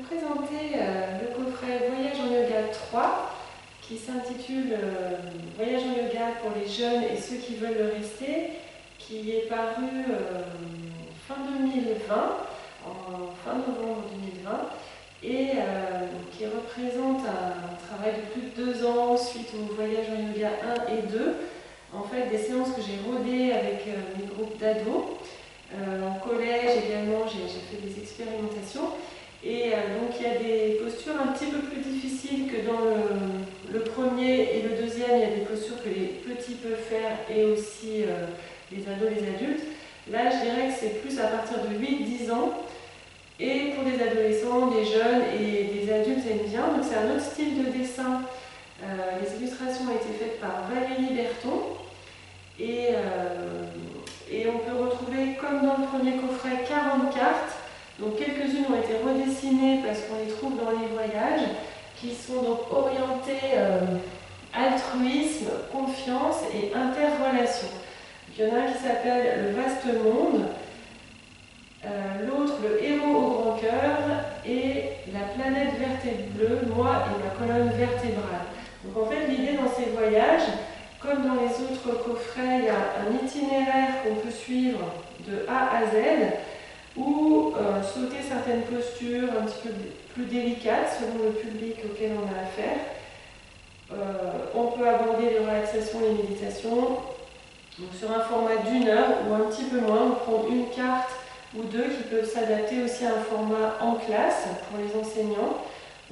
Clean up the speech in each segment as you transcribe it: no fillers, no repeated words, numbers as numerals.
présenter le coffret Voyage en Yoga 3 qui s'intitule Voyage en Yoga pour les jeunes et ceux qui veulent le rester, qui est paru fin 2020, en fin novembre 2020, et qui représente un travail de plus de 2 ans suite au Voyage en Yoga 1 et 2. En fait, des séances que j'ai rodées avec mes groupes d'ados. En collège également, j'ai fait des expérimentations. Et donc il y a des postures un petit peu plus difficiles que dans le premier et le deuxième. Il y a des postures que les petits peuvent faire et aussi les ados, les adultes. Là, je dirais que c'est plus à partir de 8-10 ans. Et pour des adolescents, des jeunes et des adultes aiment bien. Donc c'est un autre style de dessin. Les illustrations ont été faites par Valérie Berton. Et on peut retrouver, comme dans le premier coffret, 40 cartes. Donc quelques-unes ont été redessinées parce qu'on les trouve dans les voyages, qui sont donc orientées altruisme, confiance et interrelation. Il y en a un qui s'appelle Le vaste monde, l'autre Le héros au grand cœur et La planète verte et bleue, moi et ma colonne vertébrale. Donc en fait l'idée dans ces voyages, comme dans les autres coffrets, il y a un itinéraire qu'on peut suivre de A à Z, ou sauter certaines postures un petit peu plus délicates selon le public auquel on a affaire. On peut aborder les relaxations et les méditations donc sur un format d'1 heure ou un petit peu moins. On prend une carte ou deux qui peuvent s'adapter aussi à un format en classe pour les enseignants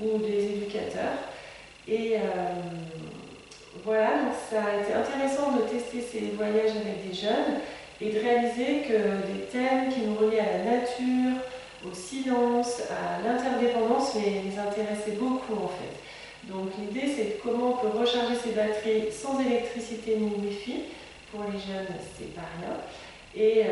ou les éducateurs. Et voilà, donc ça a été intéressant de tester ces voyages avec des jeunes et de réaliser que des thèmes qui nous relient à la nature, au silence, à l'interdépendance les intéressaient beaucoup en fait. Donc l'idée c'est de comment on peut recharger ses batteries sans électricité ni wifi. Pour les jeunes, c'est pas rien. Et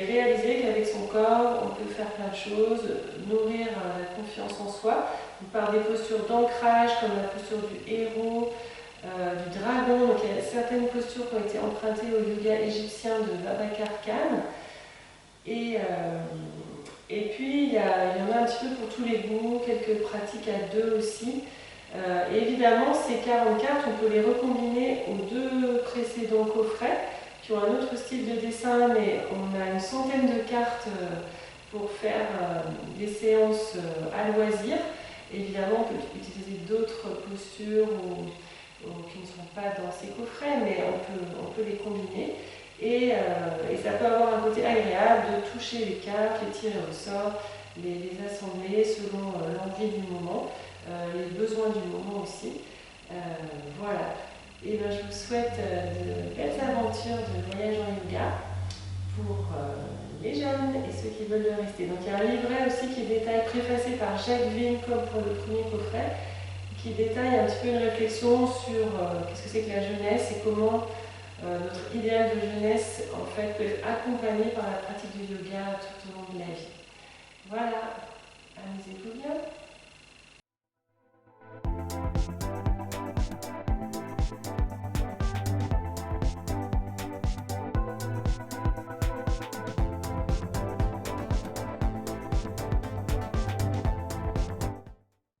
réaliser qu'avec son corps, on peut faire plein de choses, nourrir la confiance en soi, par des postures d'ancrage comme la posture du héros, du dragon. Donc il y a certaines postures qui ont été empruntées au yoga égyptien de Babacar Khan. Et puis il y en a un petit peu pour tous les goûts, quelques pratiques à deux aussi. Et évidemment, ces 40 cartes, on peut les recombiner aux deux précédents coffrets qui ont un autre style de dessin, mais on a une centaine de cartes pour faire des séances à loisir. Évidemment, on peut utiliser d'autres postures qui ne sont pas dans ces coffrets, mais on peut les combiner. Et ça peut avoir un côté agréable de toucher les cartes, les tirer au sort, les assembler selon l'envie du moment. Les besoins du moment aussi. Voilà. Et ben, je vous souhaite de belles aventures de voyage en yoga pour les jeunes et ceux qui veulent le rester. Donc il y a un livret aussi qui détaille, préfacé par Jacques Vine comme pour le premier coffret, qui détaille un petit peu une réflexion sur qu'est-ce que c'est que la jeunesse et comment notre idéal de jeunesse en fait peut être accompagné par la pratique du yoga tout au long de la vie. Voilà. Amusez-vous bien.